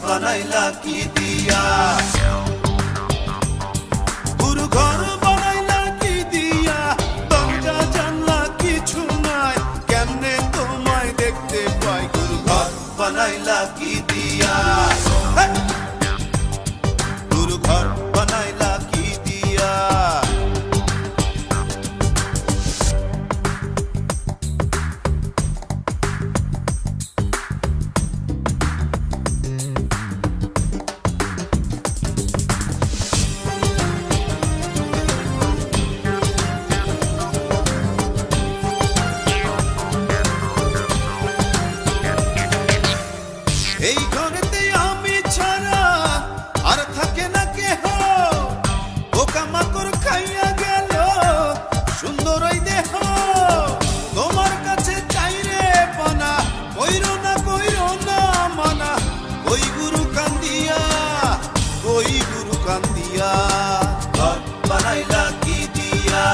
বানাইলা কি দিয়া, গুরু ঘর বানাইলা কি দিয়া, দরজা জানলা কিছু নাই, কেমনে তোমায় দেখতে পাই, গুরু ঘর বানাইলা কি দিয়া, গুরু ঘর বানাইলা কি দিয়া। এই ঘরেতে আমি ছাড়া আর থাকে না কেহ, পোকামাকড় খাইয়া গেল সুন্দর ওই দেহ, তোমার কাছে চাই রে পানা, কইরো না মানা, ওই গুরু কান্দিয়া, ওই গুরু কান্দিয়া, ঘর বানাইলা কি দিয়া,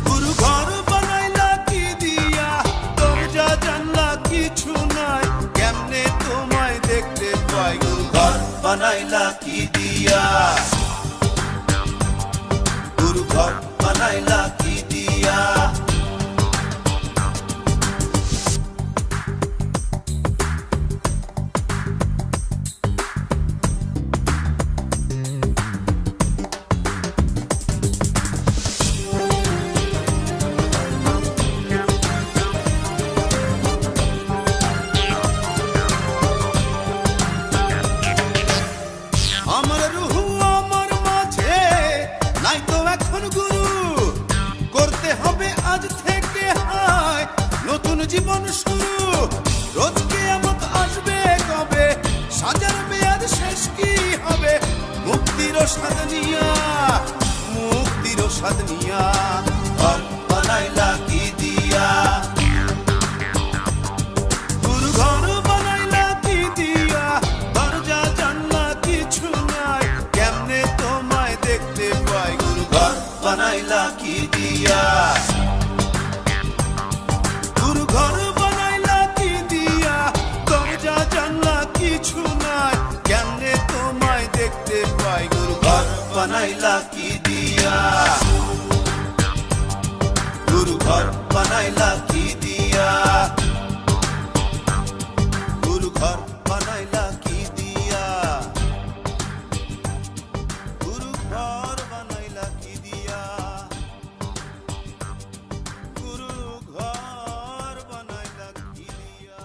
গুরু ঘর বানাইলা কি দিয়া, দরজা জানলা কিছু নাই, কেমনে তোমায় দেখতে পাই, গুরু ঘর বানাইলা কি দিয়া, গুরু ঘর বানাইলা কি দিয়া। আমার রুহু আমার মাঝে নাই তো এখন গুরু, করতে হবে আজ থেকে হায় নতুন জীবন শুরু, রোজ কিয়ামত আসবে কবে, সাজার মেয়াদ শেষ কি হবে, মুক্তির স্বাদ নিয়া, মুক্তির স্বাদ নিয়া, ঘর বানাইলা কি দিয়া, গুরু ঘর বানাইলা কি দিয়া, দরজা জানলা কিছু নাই, কেমনে তোমায় দেখতে পাই, গুরু ঘর বানাইলা কি দিয়া, গুরু ঘর বানাইলা কি দিয়া, দরজা জানলা কিছু নাই, কেমনে তোমায় দেখতে পাই, গুরু ঘর বানাইলা কি দিয়া, গুরু ঘর বানাইলা কি দিয়া, গুরু ঘর বানাইলা কি দিয়া, গুরু ঘর বানাইলা কি দিয়া, গুরু ঘর বানাইলা কি দিয়া।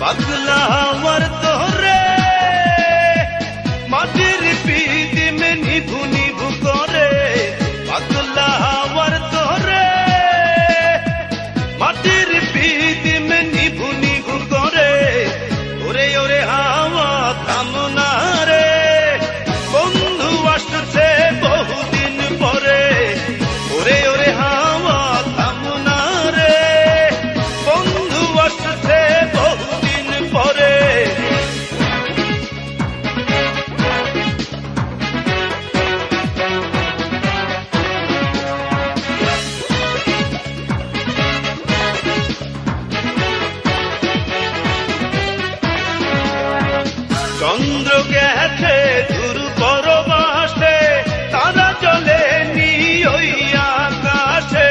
পাগলা হওয়ার তোরে মাটির পিদিম নিভু নিভু করে, পাগলা হওয়ার তোরে মাটির পিদিম নিভু নিভু করে, ওরে ওরে হাওয়া থামনা রে, বন্ধু আসছে বহুদিন পরে, ওরে ওরে হাওয়া থামনা রে, বন্ধু আসছে বহুদিন পরে। চন্দ্র গেছে দূর পরবাসে, তারা চলে নি ওই আকাশে,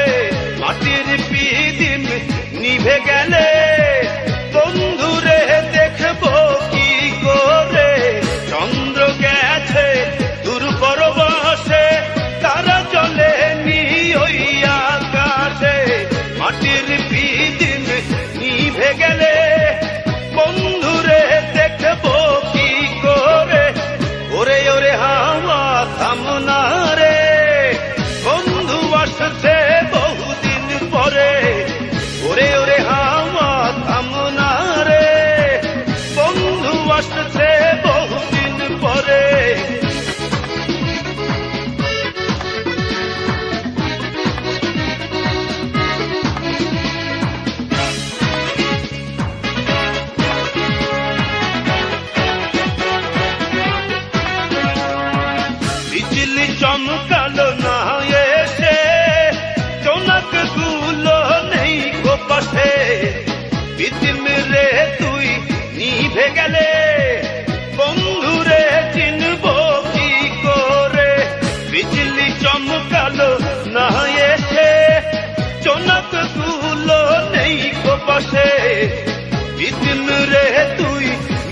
মাটির পিদিম নিভে গেলে বন্ধুরে দেখবো কি করে, চন্দ্র গেছে দূর পরবাসে, তারা চলে নি ওই আকাশে, মাটির পিদিম নিভে গেলে বন্ধুরে দেখবো কি করে, ওরে ওরে হাওয়া প্রীতিম রে তুই নিভে গেলে বন্ধুরে চিনব কি করে বিজলি চমকালো না এসে জনক গুলো নেই কো পাশে প্রীতিম রে তুই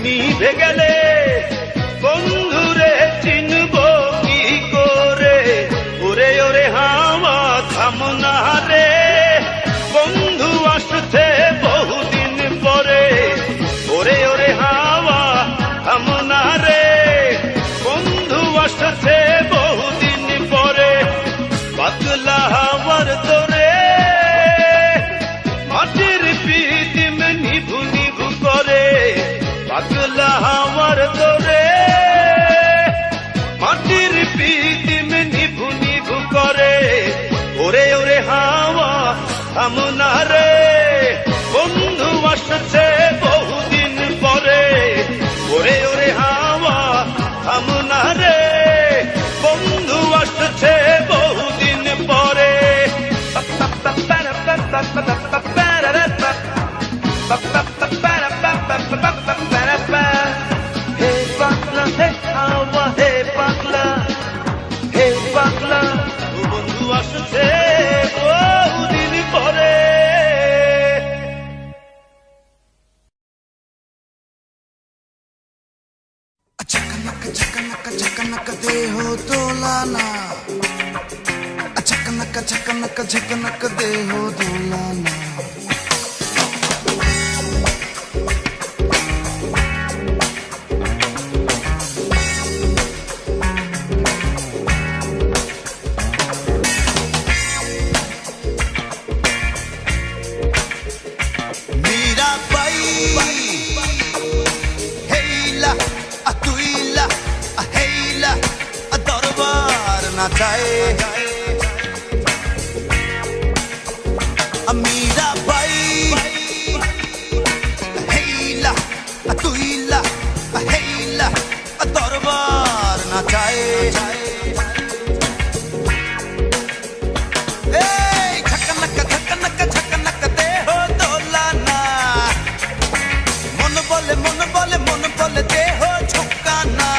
নিভে গেলে বন্ধুরে চিনব কি করে ওরে ওরে হাওয়া থামনা রে বন্ধু আসতে বহুদিন পরে ওরে ওরে হাওয়া থামনা রে বন্ধু আসতে বহুদিন পরে পাতলা হাওয়ার তোরে মাটির প্রীতিম নিভু নিভু করে পাতলা হাওয়ার তোরে মাটির প্রীতিম নিভু নিভু করে ওরে ওরে হাওয়া থামনা রে বন্ধু আসছে বহুদিন পরে ওরে ওরে হাওয়া থামনা রে বন্ধু আসছে বহুদিন পরে হে পাগলা হে হাওয়া হে পাগলা হে পাগলা বন্ধু আসছে বহুদিন পরে झकनक दे हो दोलाना झकनक दे हो दोलाना मीरा बाई हेला तुइला हेला दरबार नाचाए झकनक दे हो दोलाना मन बोले दे हो झुकाना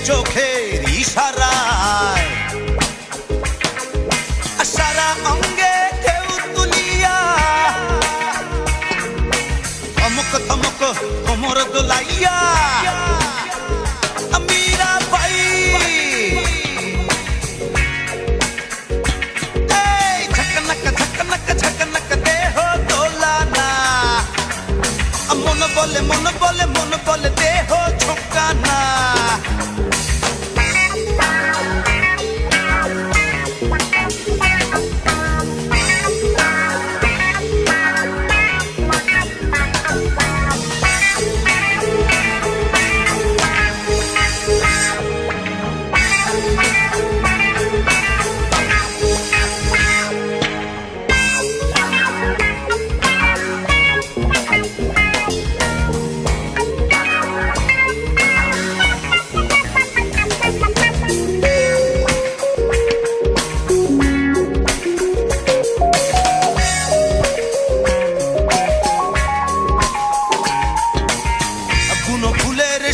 চোখের ইশারায় সারা অঙ্গে ঢেউ তুলিয়া থমক থমক কোমর দোলাইয়া মীরা বাই ঝকনক দে হো দোলানা মন বলে দে হো ঝুঁকানা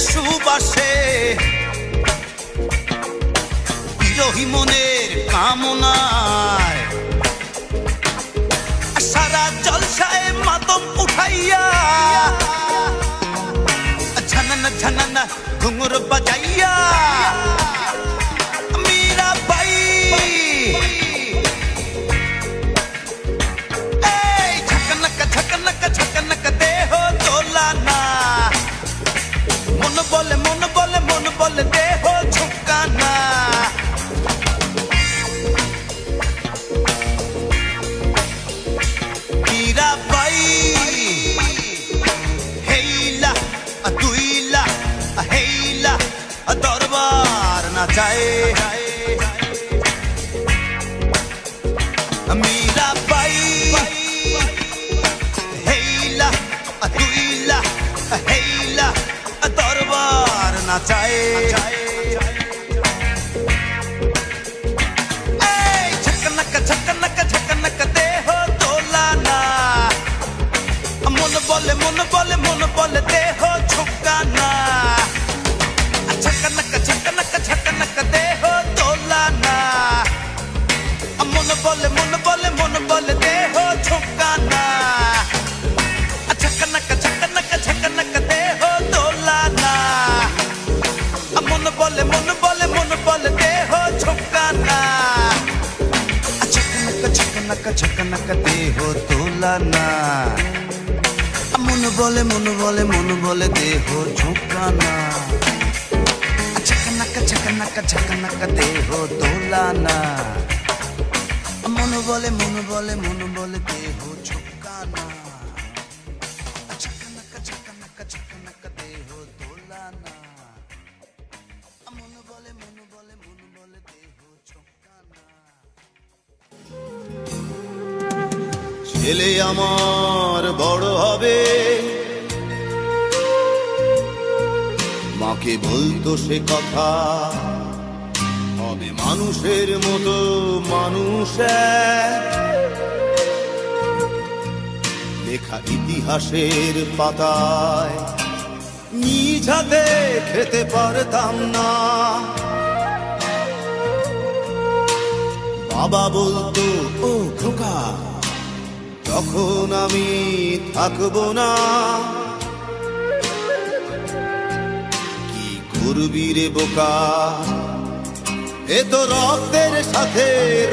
সুবাসে বিরহী মনের কামনায় সারা জলসায় মাতম উঠাইয়া ঝননা ঘুঙুর বাজাইয়া মীরা বাই নাচায় মীরাবাই হেইলা দুইলা হেইলা দরবার নাচায় মন বলে দেহ ঝুঁকানা ঝকনক ঝকনক দেহ দোলানা মন বলে দেহ ঝুঁকানা ঝকনক দেহ দোলানা মন বলে দেহ ঝুঁকানা ঝকনক দেহ দোলানা মন বলে দেহ ঝুঁকানা ঝকনক দেহ দোলানা মন বলে দেহ ঝুঁকানা ঝকনক দেহ দোলানা মন বলে দেহ ঝুঁকানা ছেলে আমার বড় হবে মাকে বলতো সে কথা হবে মানুষের মতো মানুষ লেখা ইতিহাসের পাতায় নিজ হাতে খেতে পারতাম না বাবা বলতো ও খোকা তখন আমি থাকবো না কি করবি রে বোকা এ তো রক্তের সাথে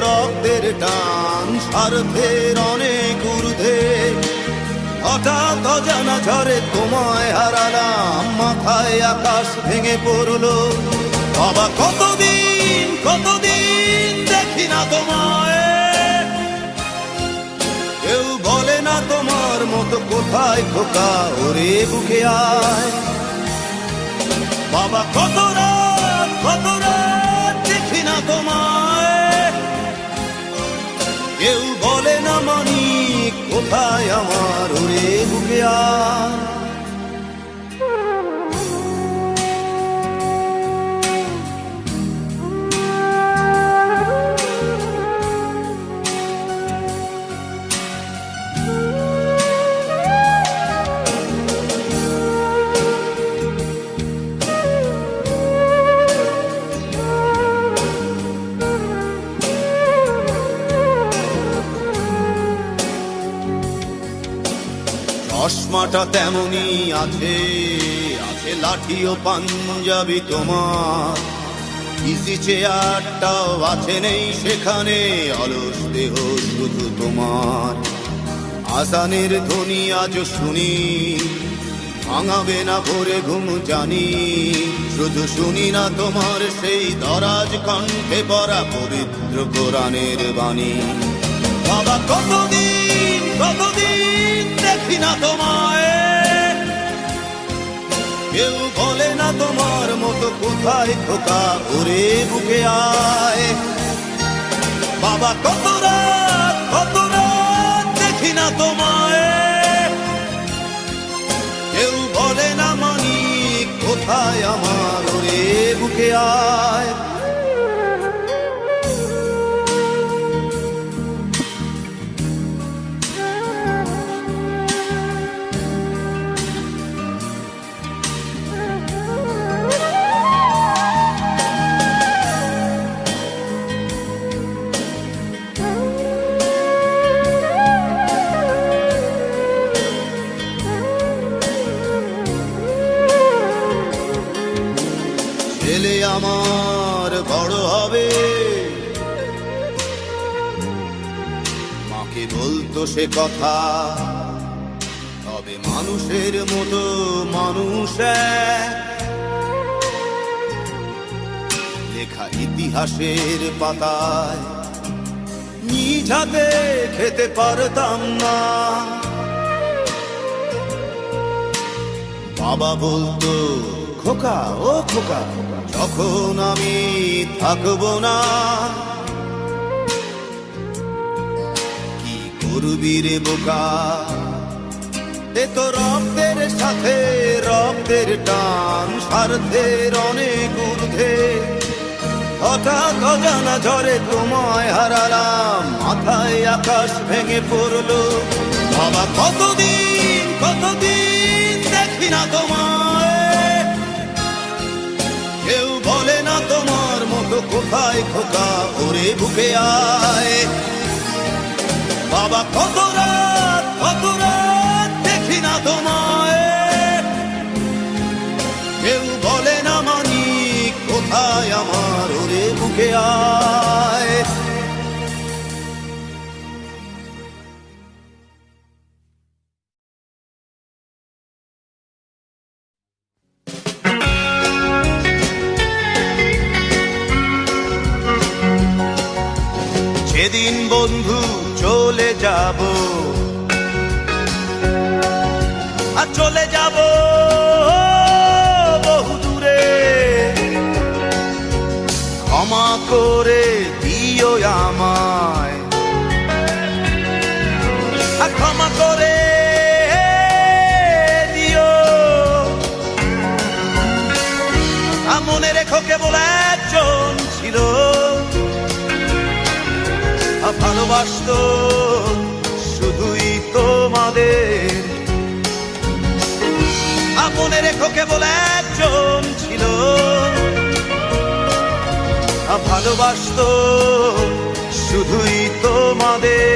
রক্তের টান স্বার্থের অনেক ঊর্ধ্বে হঠাৎ অজানা ঝড়ে তোমায় হারালাম মাথায় আকাশ ভেঙে পড়লো বাবা কতদিন দেখি না তোমায় কেউ বলে না তোমার মতো কোথায় খোকা ওরে বুকে আয় বাবা কত রাত দেখি না তোমায় কেউ বলে না মানি কোথায় আমার ওরে বুকে আয় চশমাটা তেমনি আছে লাঠি ও পাঞ্জাবি তোমার ইজি চেয়ারটাও আছে নেই সেখানে অলস দেহ শুধু তোমার আজানের ধ্বনি আজ শুনি ভাঙাবে না ভোরে ঘুম জানি শুধু শুনি না তোমার সেই দরাজ কণ্ঠে পড়া পবিত্র কোরআনের বাণী বাবা কতদিন দেখি না তোমায় কেউ বলে না তোমার মতো কোথায় খোকা ওরে বুকে আয় বাবা কত রাত দেখি না তোমায় কেউ বলে না মানি কোথায় আমার ওরে বুকে আয় ছেলে আমার বড় হবে মাকে বলতো সে কথা হবে মানুষের মতো মানুষ লেখা ইতিহাসের পাতায় নিজ হাতে খেতে পারতাম না বাবা বলতো খোকা ও খোকা তখন আমি থাকবো না। কি করবি রে বোকা, এ তো রক্তের সাথে রক্তের টান, স্বার্থের অনেক ঊর্ধ্বে। হঠাৎ অজানা ঝড়ে তোমায় হারালাম, মাথায় আকাশ ভেঙে পড়লো। বাবা কতদিন কতদিন দেখি না তোমায়, কেউ বলে না তোমার মতো কোথায় খোকা, ওরে বুকে আয়। বাবা কত রাত দেখি না তোমায়, কেউ বলে না মানি কোথায় আমার, ওরে বুকে আয়। যেদিন বন্ধু চলে যাব, আর চলে যাব বহু দূরে, ক্ষমা করে দিও আমায়, আর ক্ষমা করে দিও। আর মনে রেখো কেবল একজন ছিল, ভালোবাসতো শুধুই তোমাদের। মনে রেখো কেবল একজন ছিল, ভালোবাসতো শুধুই তোমাদের।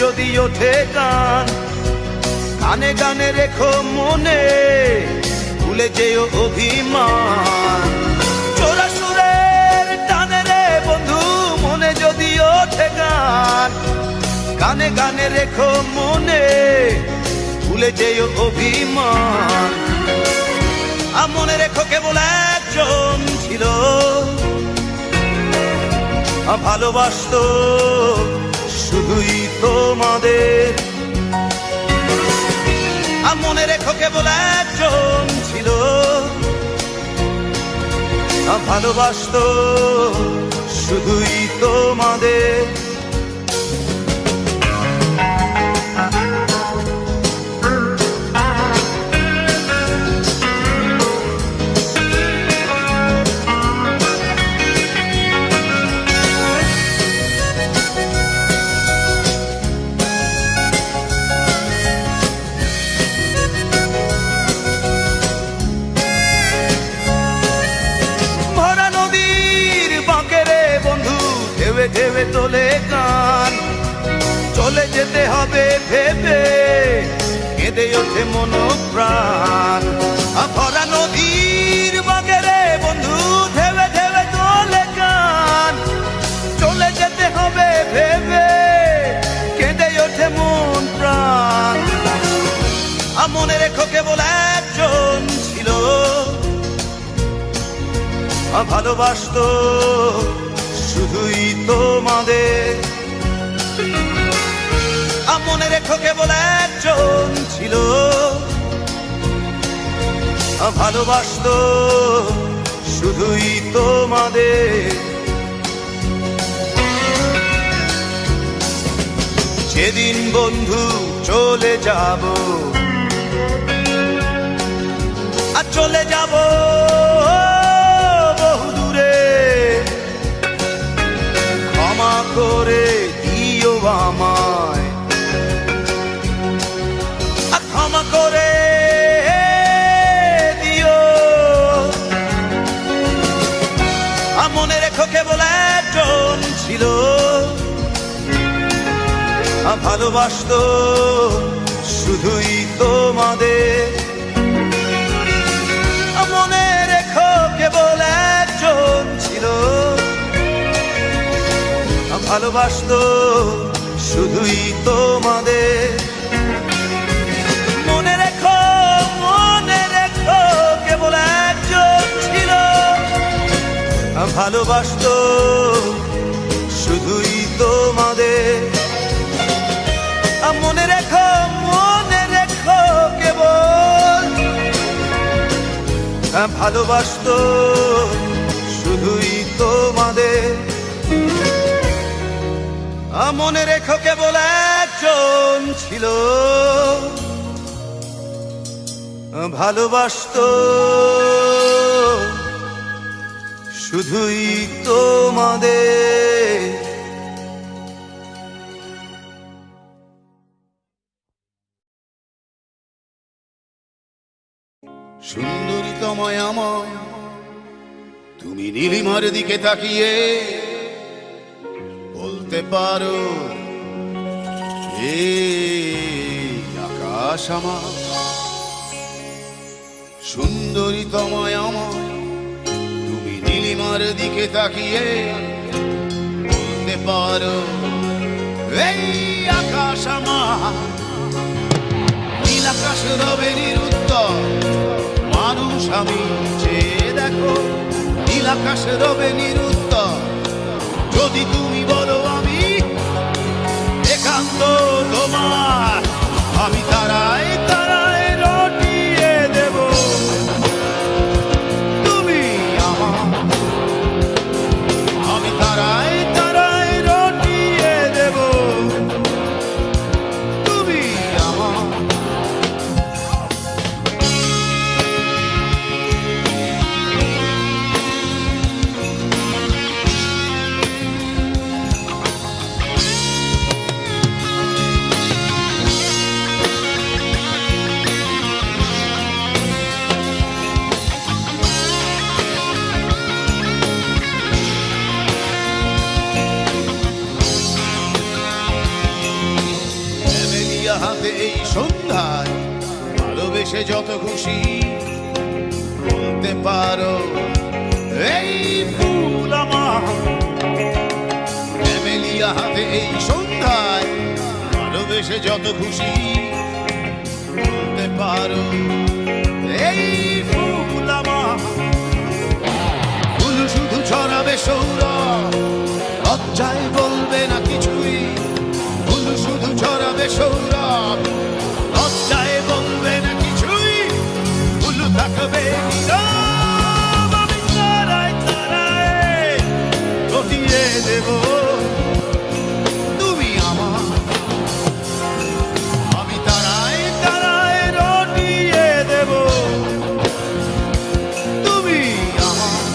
যদি ওঠে গান, গানে গানে রেখো মনে, ভুলে যেও অভিমান। চোরা সুরের টানে রে বন্ধু, মনে যদি ওঠে গান, গানে গানে রেখো মনে, ভুলে যেও অভিমান। আর মনে রেখো কেবল একজন ছিল, ভালোবাসতো শুধুই তোমাদের। আর মনে রেখো কেবল একজন ছিল, ভালোবাসতো শুধুই তোমাদের। ঢেবে তোলে গান, চলে যেতে হবে ভেবে, কেঁদে ওঠে মন প্রাণ। ভরা নদীর বাগেরে বন্ধু, ঢেবে ঢেবে তোলে গান, চলে যেতে হবে ভেবে, কেঁদে ওঠে মন প্রাণ। মনে রেখো কেবল একজন ছিল, ভালোবাসতো শুধুই তোমাদের। মনে রেখো কেবল একজন ছিল, ভালোবাসতো শুধুই তোমাদের। যেদিন বন্ধু চলে যাব, আর চলে যাব বহু দূরে, ক্ষমা করে দিও আমায়, আর ক্ষমা করে দিও। আর মনে রেখো কেবল একজন ছিল, ভালোবাসতো শুধুই তোমাদের। মনে রেখো কেবল একজন ছিল, ভালোবাসতো শুধুই তোমাদের। মনে রেখো কেবল একজন ছিল ভালোবাসতো শুধুই তোমাদের। মনে রেখো কেবল ভালোবাসতো শুধুই তোমাদের। মনে রেখো কেবল একজন ছিল ভালোবাসতো শুধুই তোমাদের। সুন্দরী তোমায় আমায় তুমি নীলিমার দিকে তাকিয়ে বলতে পারো এই আকাশ আমার। সুন্দরী তোমায় আমায় তুমি নীলিমার দিকে তাকিয়ে বলতে পারো এই আকাশ আমার। নীল আকাশ রবে নিরুত্তর মানুষ আমি চেয়ে দেখো। নীল আকাশ রবে নিরুত্তর যদি তুমি বলো আমি একান্ত তোমার। আমি তারায় তারায় রটিয়ে দেব তুমি আমার। আমি তারায় তারায় রটিয়ে দেব তুমি আমার। হাতে এই সন্ধ্যায় ভালোবেসে যত খুশি বলতে পারো এই ফুল আমার। ক্যামেলিয়া হাতে এই সন্ধ্যায় ভালোবেসে যত খুশি বলতে পারো এই ফুল আমার। ফুল শুধু ছড়াবে সৌরভ লজ্জায় বলবে না কিছুই। ফুল শুধু ছড়াবে সৌরভ লজ্জায় বলবে না কিছুই। ফুল থাকবে নীরব আমি তারায় তারায় রটিয়ে দেব তুমি আমার। আমি তারায় তারায় রটিয়ে দেব তুমি আমার।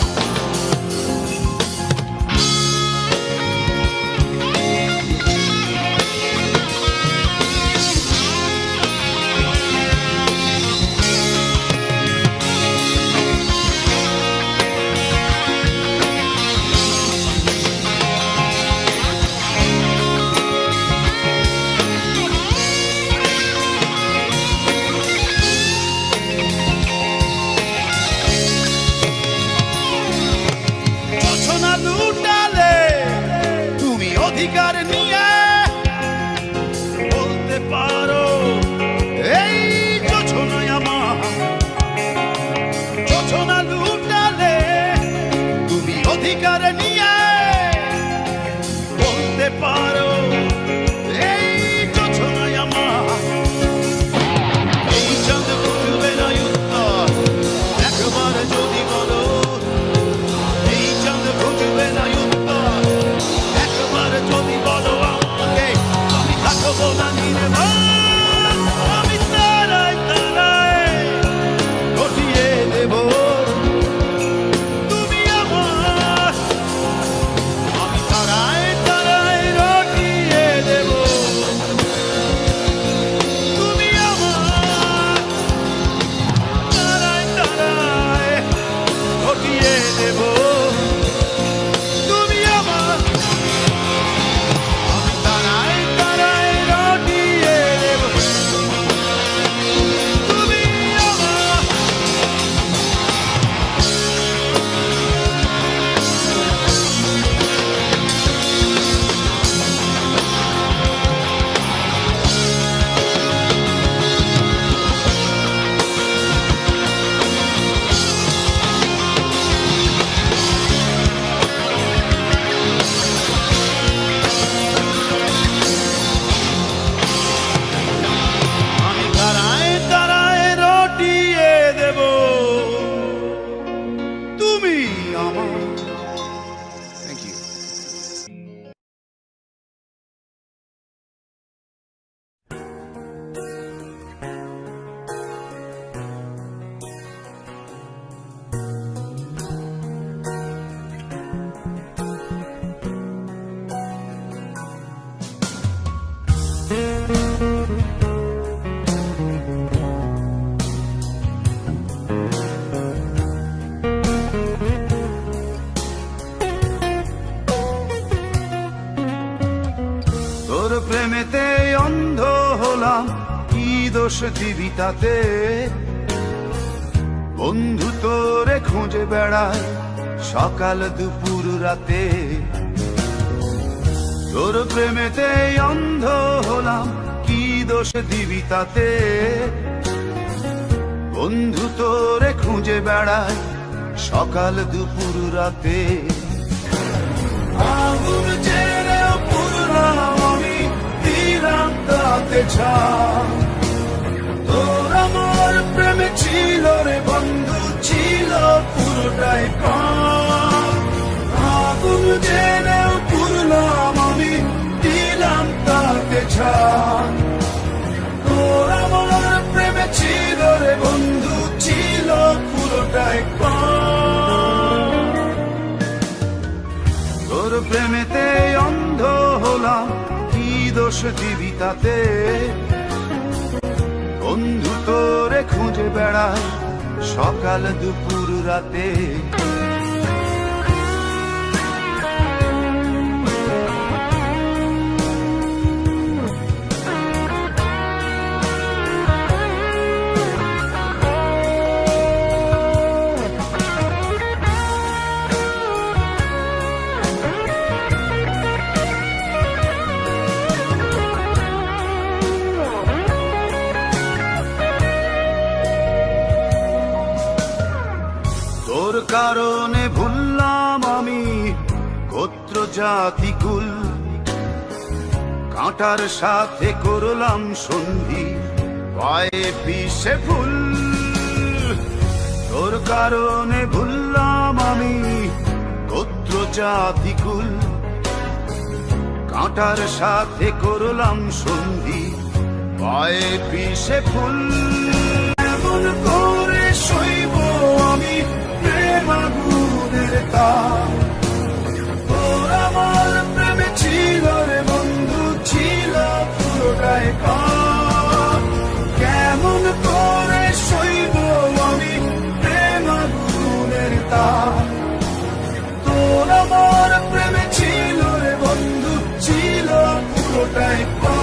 অধিকার নিয়ে বলতে পারো এই যোছনায় আমার। যোছনা লুটালে তুমি অধিকার নিয়ে বলতে পারো এই যোছনায় আমার। এই চাঁদ খুঁজবে না উত্তর একবার যদি বলো। এই চাঁদ খুঁজবে না উত্তর একবার যদি বলো আমাকে। আমি থাকবো না নির্বাণ আমি তারায় তারায় রটিয়ে দেব তুমি আমার। আমি তারায় তারায় রটিয়ে দেব তুমি আমার। তারায় তারায় রটিয়ে দেব তুমি আমার। আমি তারায় তারায় রটিয়ে হলাম, কি দোষ দিবি তাতে? বন্ধু তোরে খুঁজে বেড়ায় সকাল দুপুর রাতে। তোর প্রেমেতে অন্ধ হলাম, কি দোষ দিবি তাতে? বন্ধু তোরে খুঁজে বেড়ায় সকাল দুপুর রাতে। আগুন জেলেও পুরলাম আমি, দিলাম তাতে ছাপ। তোর আমার প্রেমে ছিল রে বন্ধু, ছিল পুরোটাই পাপ। আগুন জেলেও পুরলাম আমি, দিলাম তাতে ছাপ। তোর আমার প্রেমে ছিল রে বন্ধু, ছিল পুরোটাই পাপ। তোর প্রেমেতে অন্ধ হলাম, কি দোষ দিবি তাতে? বন্ধু তোরে খুঁজে বেড়ায় সকাল দুপুর রাতে। তোর কারণে ভুললাম আমি গোত্র জাতি কুল, কাঁটার সাথে করলাম সন্ধি, পায়ে পিষে ফুল। তোর কারণে ভুললাম আমি গোত্র জাতি কুল, কাঁটার সাথে করলাম সন্ধি, পায়ে পিষে ফুল। এমন করে সইব আমি প্রেম আগুনের তাপ। তোর আমার প্রেমে ছিল রে বন্ধু, ছিল পুরোটাই পাপ। কেমন করে সইব আমি প্রেম আগুনের তাপ। তোর আমার প্রেমে ছিল রে বন্ধু, ছিল পুরোটাই পাপ।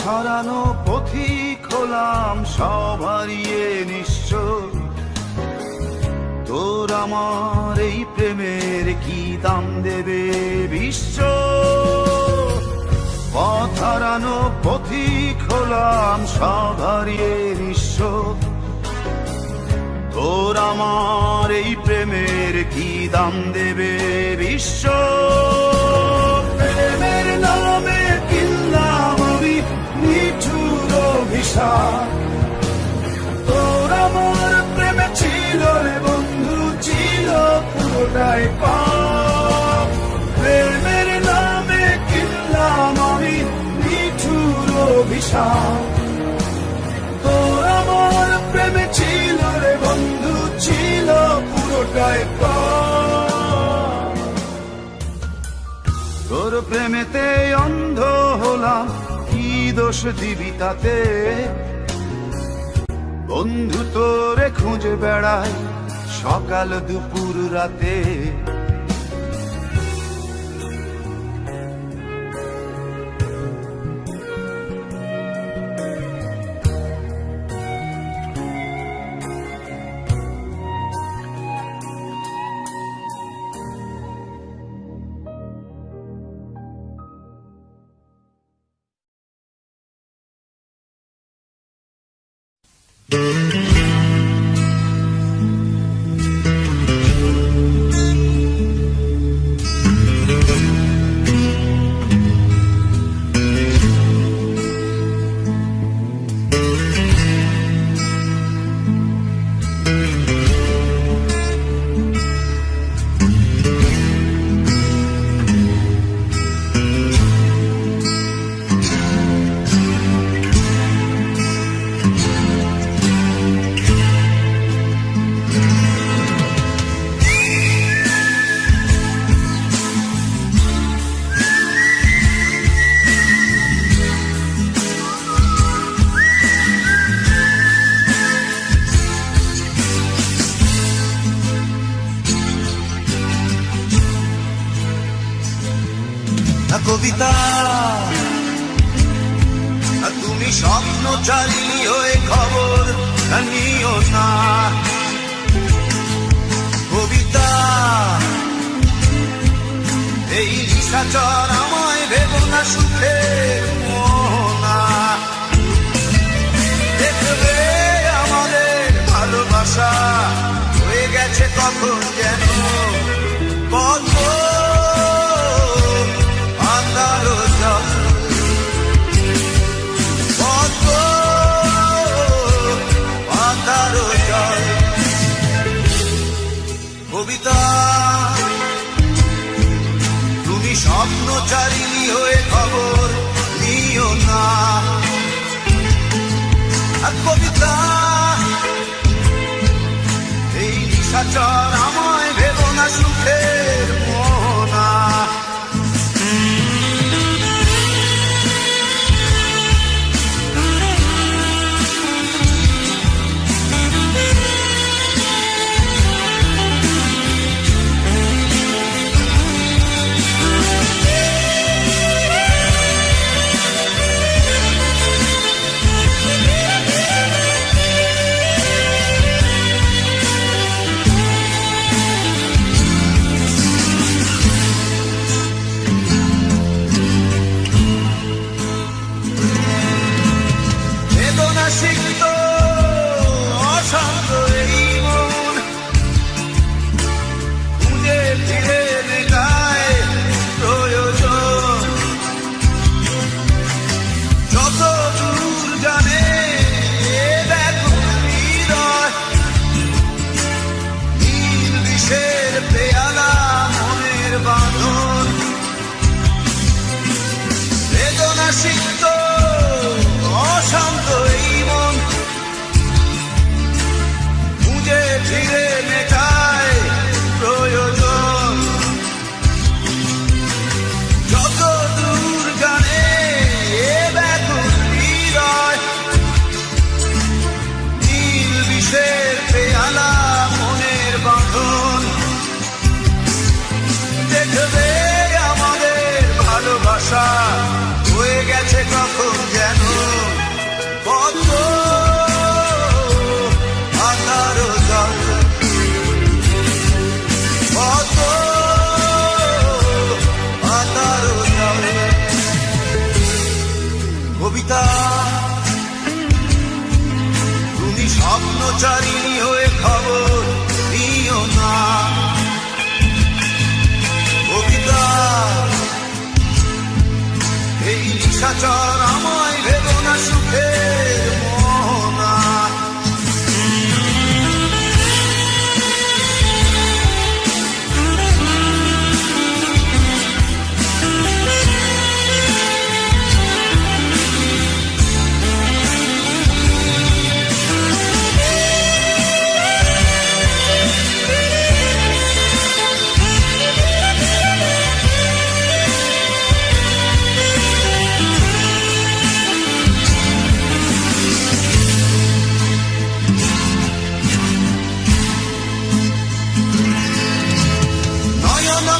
হারানো পথিক হলাম, সব হারিয়ে নিঃস্ব। তোর আমার এই প্রেমের কি দাম দেবে বিশ্ব? পথ হারানো পথিক হলাম, সব হারিয়ে নিঃস্ব। তোর আমার এই প্রেমের কি দাম দেবে বিশ্ব? প্রেমের নামে কিনলাম আমি নিঠুর অভিশাপ। তোর আমার প্রেমে ছিল রে বন্ধু, ছিল পুরোটাই পাপ। প্রেমের নামে কিনলাম আমি নিঠুর অভিশাপ। তোর আমার প্রেমে ছিল রে বন্ধু, ছিল পুরোটাই পাপ। তোর প্রেমেতে অন্ধ হলাম, কি দোষ দিবি তাতে? বন্ধু তোরে খুঁজে বেড়ায় সকাল দুপুর রাতে। কবিতা তুমি স্বপ্নচারী হয়ে খবর নিও না কবিতা এই নিশাচর আমায় ভেবো না সুখে মোহনা দেখবে আমাদের ভালোবাসা হয়ে গেছে কখন যেন কত আন্ধারো জল কত আন্ধারো জল কবিতা তুমি স্বপ্নচারিণী হয়ে খবর নিও না কবিতা এই নিশাচর আমায় ভেবো না সুখের মোহনা সিক্ত অশান্ত এই মন খুঁজে ফিরে মেটায় প্রয়োজন যত দূর জানে ব্যাকুল হৃদয় নীল বিষের পেয়ালা মনের বাঁধন বেদনা সিক্ত অশান্ত এই মন খুঁজে ফিরে মেটায় প্রয়োজন যত দূর জানে ব্যাকুল হৃদয় নীল বিষের পেয়ালা মনের বাঁধন দেখবে আমাদের ভালোবাসা হয়ে গেছে কখন যেন কত আন্ধারো জল কত আন্ধারো জল কবিতা তুমি স্বপ্নচারিণী হয়ে খবর নিও না কবিতা এই নিশাচর আমায় ভেবো না সুখের মোহনা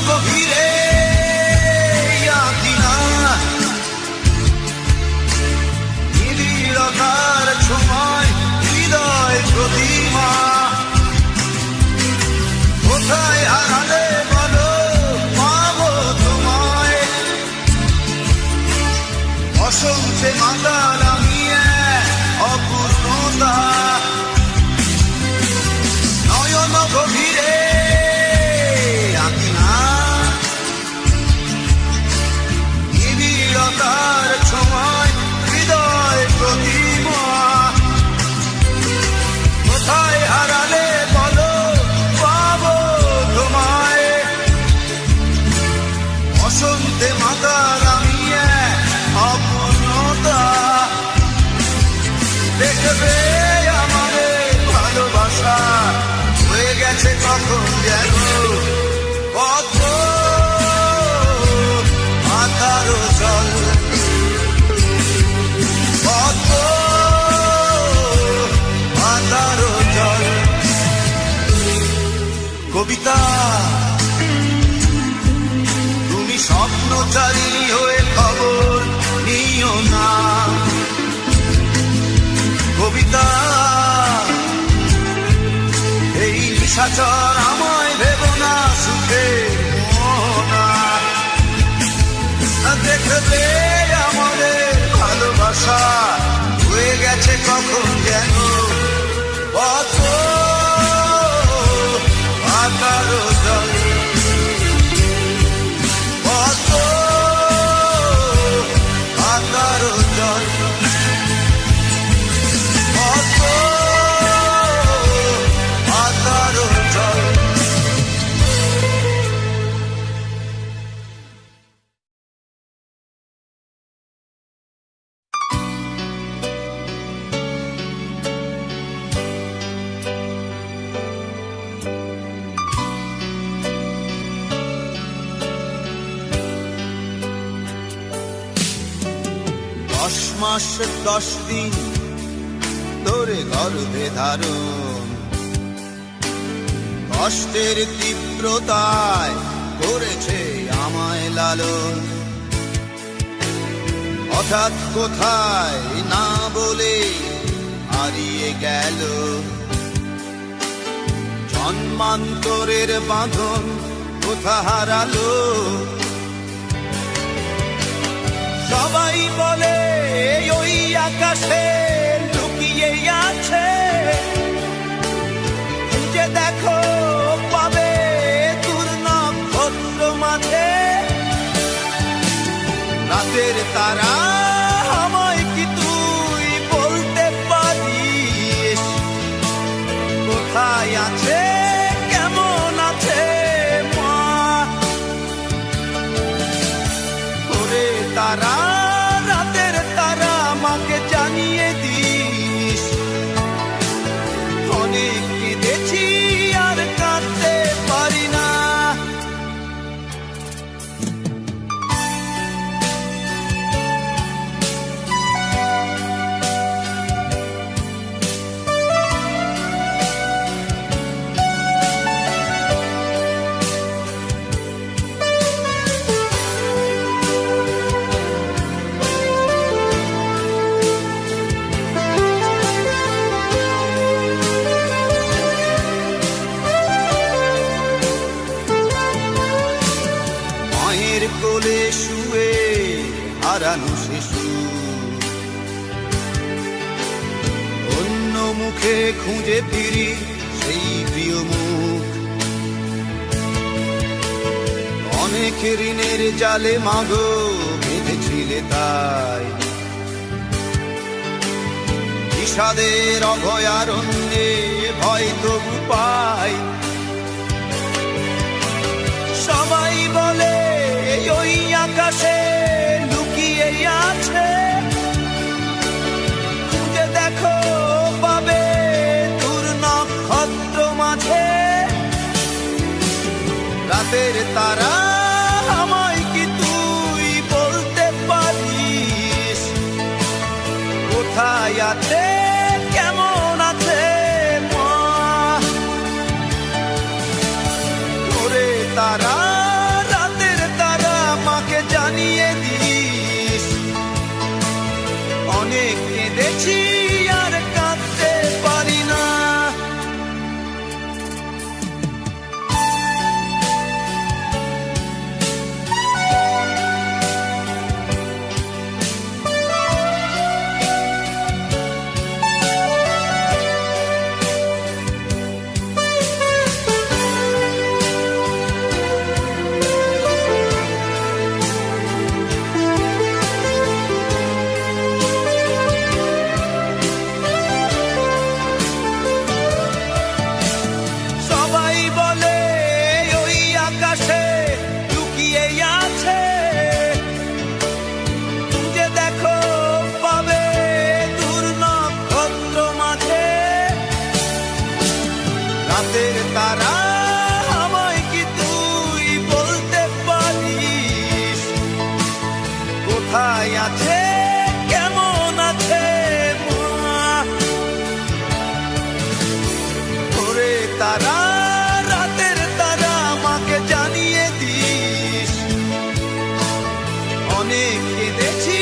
গভীরে নিবিড়তার সময় হৃদয় প্রতিমা কোথায় হারালে বলো পাবো তোমায় অসংখ্যে মাতাল আমি অপূর্ণতা নয়ন গভীরে তার সময় হৃদয় প্রতিমা কোথায় হারালে বলো পাবো তোমায় বসন্তে মাতার আমি অপূর্ণতা দেখবে আমাদের ভালোবাসা হয়ে গেছে কখন যেন কত আধারো জল কত আধারো জল কবিতা তুমি স্বপ্নচারিণী নিশাচর আমায় ভেবো না সুখে মোহনা দেখবে আমাদের ভালোবাসা হয়ে গেছে কখন যেন কত আকার জলে কত আকার জল কত আকার জল দশ মাস 10 দিন ধরে গর্ভে ধারণ কষ্টের তীব্রতায় করেছে আমায় লালন হঠাৎ কোথায় না বলে হারিয়ে গেল জন্মান্তরের বাঁধন কোথা হারালো সবাই বলে ওই আকাশে লুকিয়ে আছে খুঁজে দেখো পাবে দূর নক্ষত্র মাঝে রাতের তারা আমায় কি তুই বলতে পারিস কোথায় আছে কেমন আছে মা ওরে তারা রাতের তারা মাকে জানিয়ে দিস অনেক কেঁদেছি আর কাঁদতে পারি না মায়ের কোলে শুয়ে হারানো শিশু অন্য মুখে খুঁজে ফিরি সেই প্রিয় মুখ অনেক ঋণের জালে মাগো বেঁধেছিলে তাই বিষাদের অভয়ারণ্যে ভয় তবু পাই সবাই বলে ওই আকাশে লুকিয়ে আছে খুঁজে দেখো পাবে দূর নক্ষত্র মাঝে রাতের তারা আমায় কি তুই বলতে পারিস কোথায় আছে কেমন আছে মা ওরে তারা রাতের তারা মাকে জানিয়ে দিস অনেক কেঁদেছি আর কাঁদতে পারি না সবাই বলে ওই আকাশে লুকিয়ে আছে খুঁজে দেখো পাবে দূর নক্ষত্র মাঝে রাতের তারা আমায় কি তুই বলতে পারিস কোথায় আছে কেমন আছে মা ওরে তারা রাতের তারা মাকে জানিয়ে দিস অনেক কেঁদেছি